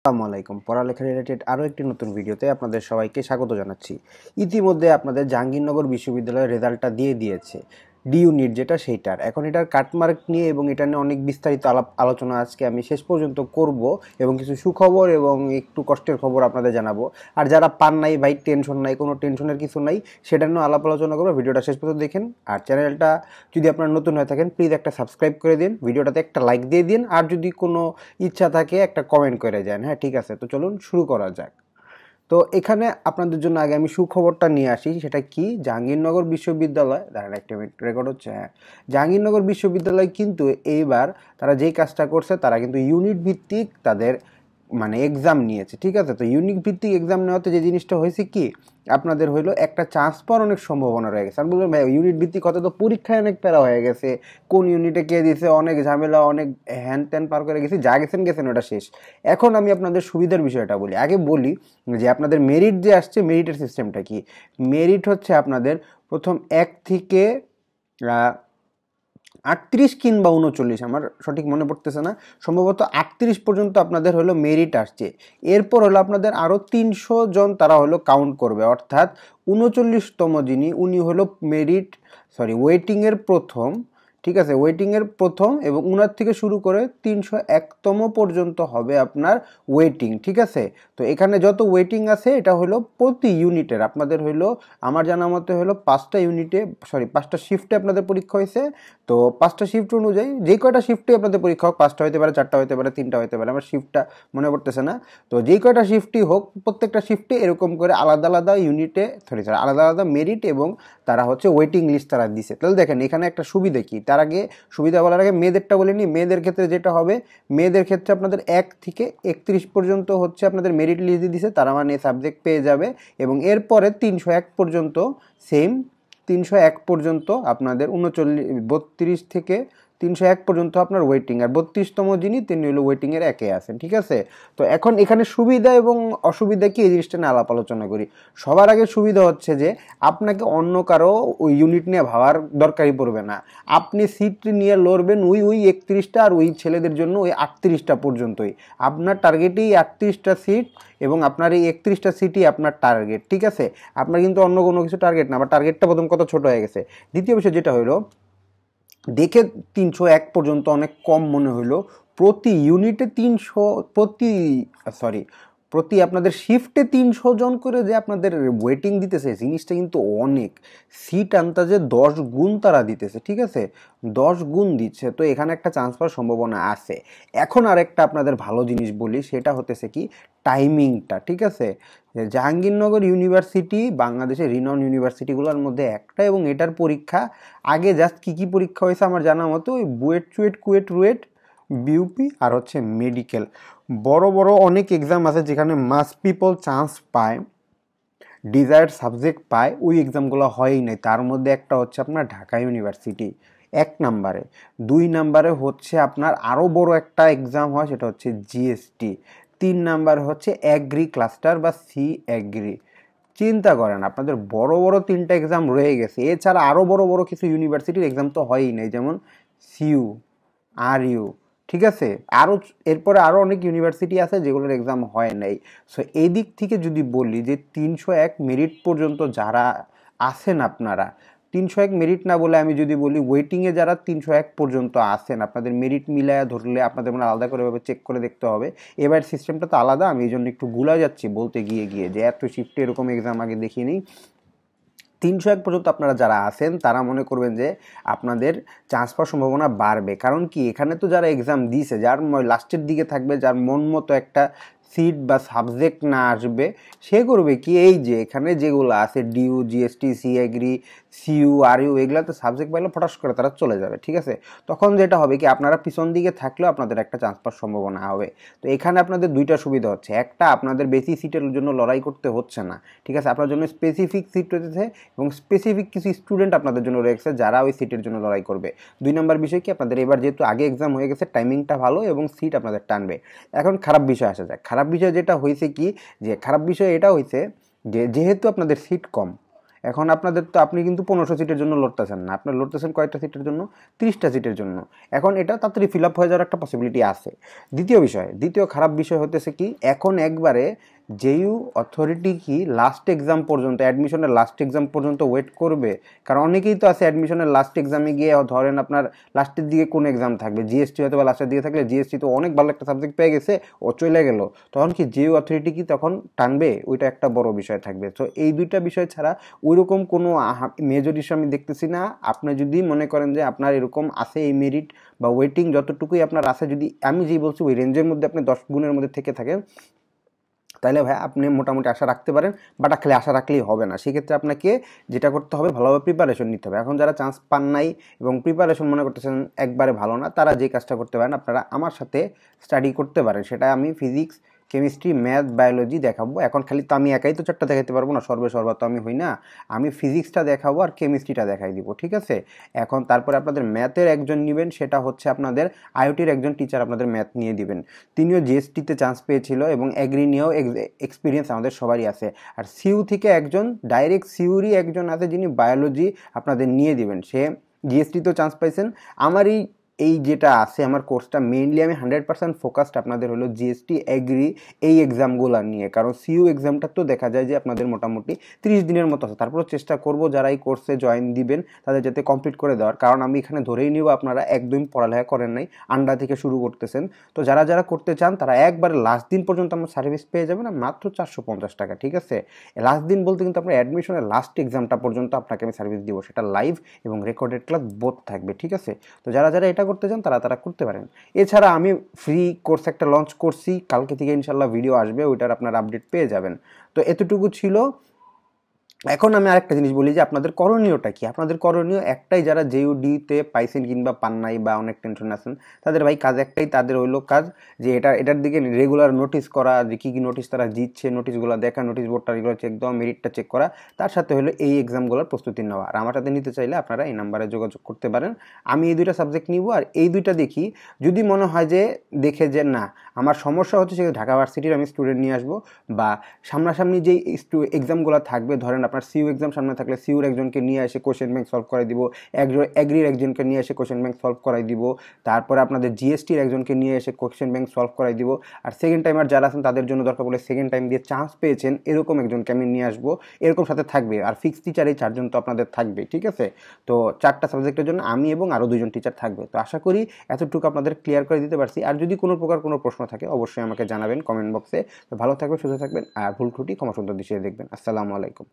আসসালামু আলাইকুম। পড়ালেখা রিলেটেড আরও একটি নতুন ভিডিওতে আপনাদের সবাইকে স্বাগত জানাচ্ছি। ইতিমধ্যে আপনাদের জাহাঙ্গীরনগর বিশ্ববিদ্যালয়ের রেজাল্টটা দিয়ে দিয়েছে, ডি ইউনিট যেটা সেইটার। এখন এটার কাটমার্ক নিয়ে এবং এটা নিয়ে অনেক বিস্তারিত আলোচনা আজকে আমি শেষ পর্যন্ত করব এবং কিছু সুখবর এবং একটু কষ্টের খবর আপনাদের জানাবো। আর যারা পান নাই ভাই, টেনশন নাই, কোনো টেনশনের কিছু নাই, সেটা নিয়ে আলাপ আলোচনা করবো। ভিডিওটা শেষ পর্যন্ত দেখেন। আর চ্যানেলটা যদি আপনারা নতুন হয়ে থাকেন প্লিজ একটা সাবস্ক্রাইব করে দিন, ভিডিওটাতে একটা লাইক দিয়ে দিন, আর যদি কোনো ইচ্ছা থাকে একটা কমেন্ট করে যান। হ্যাঁ, ঠিক আছে, তো চলুন শুরু করা যাক। তো এখানে আপনাদের জন্য আগে আমি সুখবরটা নিয়ে আসি। সেটা কি, জাহাঙ্গীরনগর বিশ্ববিদ্যালয়, দাঁড়ান একটা মিনিট, রেকর্ড হচ্ছে। হ্যাঁ, জাহাঙ্গীরনগর বিশ্ববিদ্যালয় কিন্তু এইবার তারা যেই কাজটা করছে, তারা কিন্তু ইউনিট ভিত্তিক তাদের এক্সাম নিয়েছে। ঠিক আছে, তো ইউনিট ভিত্তিক এক্সাম নেওয়াতে যে জিনিসটা হয়েছে কি, আপনাদের হইলো একটা চান্স পাওয়ার অনেক সম্ভাবনা রয়ে গেছে। আমি বললাম ভাই ইউনিট ভিত্তিক হতে তো পরীক্ষায় অনেক প্যারা হয়ে গেছে, কোন ইউনিটে কে দিছে, অনেক ঝামেলা, অনেক হ্যান ত্যান পার করে গেছি, যা গেছেন ওটা শেষ। এখন আমি আপনাদের সুবিধার বিষয়টা বলি। আগে বলি যে আপনাদের মেরিট যে আসছে, মেরিটের সিস্টেমটা কি। মেরিট হচ্ছে আপনাদের প্রথম 1 থেকে 38 কিংবা 39, আমার সঠিক মনে পড়তেছে না, সম্ভবত 38 পর্যন্ত আপনাদের হলো মেরিট আসছে। এরপর হলো আপনাদের আরও 300 জন তারা হলো কাউন্ট করবে, অর্থাৎ 39তম যিনি, উনি হলো ওয়েটিংয়ের প্রথম। ঠিক আছে, ওয়েটিংয়ের প্রথম, এবং উনার থেকে শুরু করে 301তম পর্যন্ত হবে আপনার ওয়েটিং। ঠিক আছে, তো এখানে যত ওয়েটিং আছে এটা হলো প্রতি ইউনিটের আপনাদের হলো, আমার জানা মতে হলো 5টা শিফটে আপনাদের পরীক্ষা হয়েছে। তো 5টা শিফট অনুযায়ী যে কয়টা শিফটে আপনাদের পরীক্ষা হোক, 5টা হতে পারে, 4টা হতে পারে, 3টা হতে পারে, আমার শিফটটা মনে পড়তেছে না। তো যেই কয়টা শিফটই হোক, প্রত্যেকটা শিফটে এরকম করে আলাদা আলাদা ইউনিটে আলাদা আলাদা মেরিট এবং তারা হচ্ছে ওয়েটিং লিস্ট তারা দিছে। তাহলে দেখেন এখানে একটা সুবিধা কি, তার আগে সুবিধা বলার আগে মেয়েদেরটা বলে নিই। মেয়েদের ক্ষেত্রে যেটা হবে, মেয়েদের ক্ষেত্রে আপনাদের 1 থেকে 31 পর্যন্ত হচ্ছে আপনাদের মেরিট লিস্ট দিয়ে দিছে, তারা সাবজেক্ট পেয়ে যাবে। এবং এরপরে 301 পর্যন্ত সেম, 301 পর্যন্ত আপনাদের 32 থেকে 301 পর্যন্ত আপনার ওয়েটিং, আর 32তম যিনি তিনি হলো ওয়েটিংয়ের 1-এ আছেন। ঠিক আছে, তো এখন এখানে সুবিধা এবং অসুবিধা কি, এই জিনিসটা নিয়ে আলাপ আলোচনা করি। সবার আগে সুবিধা হচ্ছে যে আপনাকে অন্য কারো ওই ইউনিট নিয়ে ভাবার দরকারই পড়বে না। আপনি সিট নিয়ে লড়বেন ওই 31টা, আর ওই ছেলেদের জন্য ওই 38টা পর্যন্তই। আপনার টার্গেটেই 38টা সিট, এবং আপনার এই 31টা সিটই আপনার টার্গেট। ঠিক আছে, আপনার কিন্তু অন্য কোনো কিছু টার্গেট না, বা টার্গেটটা প্রথম কত ছোট হয়ে গেছে। দ্বিতীয় বিষয় যেটা হলো, দেখে 301 পর্যন্ত অনেক কম মনে হলো, প্রতি ইউনিটে প্রতি আপনাদের শিফটে 300 জন করে যে আপনাদের ওয়েটিং দিতেছে, জিনিসটা কিন্তু অনেক। সিট আন্দাজে 10 গুণ তারা দিতেছে। ঠিক আছে, 10 গুণ দিচ্ছে, তো এখানে একটা চান্স পাওয়ার সম্ভাবনা আছে। এখন আরেকটা আপনাদের ভালো জিনিস বলি, সেটা হতেছে কি, টাইমিংটা। ঠিক আছে, জাহাঙ্গীরনগর ইউনিভার্সিটি বাংলাদেশের রিনাউন্ড ইউনিভার্সিটিগুলোর মধ্যে একটা, এবং এটার পরীক্ষা আগে জাস্ট কী পরীক্ষা হয়েছে আমার জানা মতো, ওই বুয়েট, চুয়েট, কুয়েট, রুয়েট, বিউপি, আর হচ্ছে মেডিকেল, বড় বড় অনেক এক্সাম আছে যেখানে মাস পিপল চান্স পায়, ডিজায়ার্ড সাবজেক্ট পায়, ওই এক্সামগুলো হয়ই নাই। তার মধ্যে একটা হচ্ছে আপনার ঢাকা ইউনিভার্সিটি 1 নম্বরে। 2 নম্বরে হচ্ছে আপনার আরও বড় একটা এক্সাম হয়, সেটা হচ্ছে জিএসটি। 3 নাম্বার হচ্ছে অ্যাগ্রি ক্লাস্টার বা সি অ্যাগ্রি। চিন্তা করেন, আপনাদের বড় বড় 3টা এক্সাম রয়ে গেছে। এছাড়া আরও বড় বড় কিছু ইউনিভার্সিটির এক্সাম তো হয়ই নাই, যেমন সিইউ, আরইউ। ঠিক আছে, এরপরে আরও অনেক ইউনিভার্সিটি আছে যেগুলোর এক্সাম হয় নাই। সো এই দিক থেকে যদি বলি যে 301 মেরিট পর্যন্ত যারা আছেন, আপনারা 301 মেরিট না বলে আমি যদি বলি ওয়েটিংয়ে যারা 301 পর্যন্ত আসেন, আপনাদের মেরিট মিলায়া ধরলে আপনাদের আলাদা করে চেক করে দেখতে হবে। এবার সিস্টেমটা তো আলাদা, আমি এই জন্য একটু গুলা যাচ্ছি বলতে গিয়ে যে এত শিফটে এরকম এক্সাম আগে দেখিনি। 301 পর্যন্ত আপনারা যারা আছেন তারা মনে করবেন যে আপনাদের চান্স পাওয়ার সম্ভাবনা বাড়বে। কারণ কি, এখানে তো যারা এক্সাম দিয়েছে, যার লাস্টের দিকে থাকবে, যার মন মতো একটা সিট বা সাবজেক্ট না আসবে, সে করবে কি, এই যে এখানে যেগুলো আছে DU, GST, C agri, CU, RU, এগুলোতে সাবজেক্ট পাইলে ফটাস করে তারা চলে যাবে। ঠিক আছে, তখন যেটা হবে কি, আপনারা পিছন দিকে থাকলেও আপনাদের একটা চান্স পাওয়ার সম্ভাবনা হবে। তো এখানে আপনাদের 2টা সুবিধা হচ্ছে, একটা আপনাদের বেশি সিটের জন্য লড়াই করতে হচ্ছে না। ঠিক আছে, আপনার জন্য স্পেসিফিক সিট রয়েছে এবং স্পেসিফিক কিছু স্টুডেন্ট আপনাদের জন্য রয়েছে যারা ওই সিটের জন্য লড়াই করবে। 2 নম্বর বিষয় কি, আপনাদের এবার যেহেতু আগে এক্সাম হয়ে গেছে, টাইমিংটা ভালো এবং সিট আপনাদের টানবে। এখন খারাপ বিষয় আসা যায়। খারাপ বিষয় যেটা হয়েছে কি, যে খারাপ বিষয় এটা হয়েছে যে যেহেতু আপনাদের সিট কম, এখন আপনাদের তো আপনি কিন্তু 1500 সিটের জন্য লড়তেছেন না, আপনার লড়তেছেন কয়টা সিটের জন্য, 30টা সিটের জন্য। এখন এটা তাড়াতাড়ি ফিল আপ হয়ে যাওয়ার একটা পসিবিলিটি আছে। দ্বিতীয় খারাপ বিষয় হতেছে কি, এখন একবারে জেইউ অথরিটি কি লাস্ট এক্সাম পর্যন্ত, অ্যাডমিশনের লাস্ট এক্সাম পর্যন্ত ওয়েট করবে? কারণ অনেকেই তো আছে অ্যাডমিশনের লাস্ট এক্সামে গিয়ে ধরেন আপনার লাস্টের দিকে কোন এক্সাম থাকবে, জিএসটি হয়তো বা লাস্টের দিকে থাকলে, জিএসটি তো অনেক ভালো একটা সাবজেক্ট পেয়ে গেছে, ও চলে গেল, তখন কি জেইউ অথরিটি কি তখন টানবে? ওইটা একটা বড় বিষয় থাকবে। তো এই দুইটা বিষয় ছাড়া ওইরকম কোনো মেজর ইস্যু আমি দেখতেছি না। আপনি যদি মনে করেন যে আপনার এরকম আছে এই মেরিট বা ওয়েটিং যতটুকুই আপনার আছে, যদি আমি যেই বলছি ওই রেঞ্জের মধ্যে আপনি 10 গুণের মধ্যে থেকে থাকেন, তাহলে ভাই আপনি মোটামুটি আশা রাখতে পারেন। বাট খালি আশা রাখলেই হবে না, সেক্ষেত্রে আপনাকে যেটা করতে হবে, ভালোভাবে প্রিপারেশন নিতে হবে। এখন যারা চান্স পান নাই এবং প্রিপারেশন মনে করতেছেন একবারে ভালো না, তারা যে কাজটা করতে পারেন, আপনারা আমার সাথে স্টাডি করতে পারেন। সেটা আমি ফিজিক্স, কেমিস্ট্রি, ম্যাথ, বায়োলজি দেখাবো। এখন খালি তো আমি একাই তো চারটা দেখাতে পারবো না, সর্বা তো আমি হই না। আমি ফিজিক্সটা দেখাবো আর কেমিস্ট্রিটা দেখাই দিব, ঠিক আছে? এখন তারপরে আপনাদের ম্যাথের একজন নেবেন, সেটা হচ্ছে আপনাদের আইওটির একজন টিচার আপনাদের ম্যাথ নিয়ে দিবেন। তিনিও জিএসটিতে চান্স পেয়েছিল এবং এগ্রি নিয়েও এক্সপিরিয়েন্স আমাদের সবারই আছে। আর সিইউ থেকে একজন, ডাইরেক্ট সিইউরই একজন আছে যিনি বায়োলজি আপনাদের নিয়ে দিবেন, সে জিএসটিতেও চান্স পাইছেন। আমার এই যেটা আছে আমার কোর্সটা মেইনলি আমি 100% ফোকাসড আপনাদের হলো জিএসটি, এগ্রি এই এক্সামগুলো নিয়ে। কারণ সিইউ এক্সামটা তো দেখা যায় যে আপনাদের মোটামুটি 30 দিনের মতো আছে। তারপরে চেষ্টা করব যারা এই কোর্সে জয়েন দিবেন তাদের যাতে কমপ্লিট করে দেওয়ার। কারণ আমি এখানে ধরেই নিব আপনারা একদম পড়ালেখা করেন নাই, আন্ডা থেকে শুরু করতেছেন। তো যারা যারা করতে চান তারা একবারে লাস্ট দিন পর্যন্ত আমার সার্ভিস পেয়ে যাবেন মাত্র 450 টাকা, ঠিক আছে? লাস্ট দিন বলতে কিন্তু আপনার অ্যাডমিশনের লাস্ট এক্সামটা পর্যন্ত আপনাকে আমি সার্ভিস দিব, সেটা লাইভ এবং রেকর্ডেড ক্লাস বোথ থাকবে, ঠিক আছে? তো যারা যারা এটা করতে চান তারা করতে পারেন। এছাড়া আমি ফ্রি কোর্স একটা লঞ্চ করছি, কালকে থেকে ইনশাল্লাহ ভিডিও আসবে, ওইটার আপনারা আপডেট পেয়ে যাবেন। তো এতটুকু ছিল। এখন আমি আরেকটা জিনিস বলি যে আপনাদের করণীয়টা কি। আপনাদের করণীয় একটাই, যারা জেইউডিতে পাইছেন কিংবা পান নাই বা অনেক টেনশন আছেন, তাদের ভাই কাজ একটাই, তাদের হইলো কাজ যে এটার দিকে রেগুলার নোটিস করা, যে কী কী নোটিস তারা দিচ্ছে, নোটিসগুলো দেখা, নোটিস বোর্ডটা রেগুলার চেক দেওয়া, মেরিটটা চেক করা, তার সাথে হলো এই এক্সামগুলোর প্রস্তুতি নেওয়া। আর আমার সাথে নিতে চাইলে আপনারা এই নাম্বারে যোগাযোগ করতে পারেন। আমি এই দুইটা সাবজেক্ট নিব আর এই দুইটা দেখি, যদি মনে হয় যে দেখে যে না আমার সমস্যা হচ্ছে, সেক্ষেত্রে ঢাকা ভার্সিটির আমি স্টুডেন্ট নিয়ে আসবো, বা সামনাসামনি যেই এক্সামগুলো থাকবে, ধরেন আপনার সিইউ এক্সাম সামনে থাকলে সিইউর একজনকে নিয়ে এসে কোশ্চেন ব্যাংক সলভ করাই দিব, এগ্রির একজনকে নিয়ে এসে কোশ্চেন ব্যাংক সলভ করাই দিব, তারপরে আপনাদের জিএসটির একজনকে নিয়ে এসে কোশ্চেন ব্যাংক সলভ করাই দিব। আর সেকেন্ড টাইমার যারা আছেন তাদের জন্য দরকার বলে সেকেন্ড টাইম দিয়ে চান্স পেয়েছেন এরকম একজনকে আমি নিয়ে আসবো, এরকম সাথে থাকবে। আর ফিক্স টিচার এই 4 জন তো আপনাদের থাকবে, ঠিক আছে? তো 4টা সাবজেক্টের জন্য আমি এবং আরও 2জন টিচার থাকবে। তো আশা করি এতটুকু আপনাদের ক্লিয়ার করে দিতে পারছি। আর যদি কোনো প্রকার কোনো প্রশ্ন থাকে অবশ্যই আমাকে জানাবেন কমেন্ট বক্সে। তো ভালো থাকবেন, সুস্থ থাকবেন, আর ভুল ত্রুটি ক্ষমা সুন্দর দৃষ্টিতে দেখবেন। আসসালামু আলাইকুম।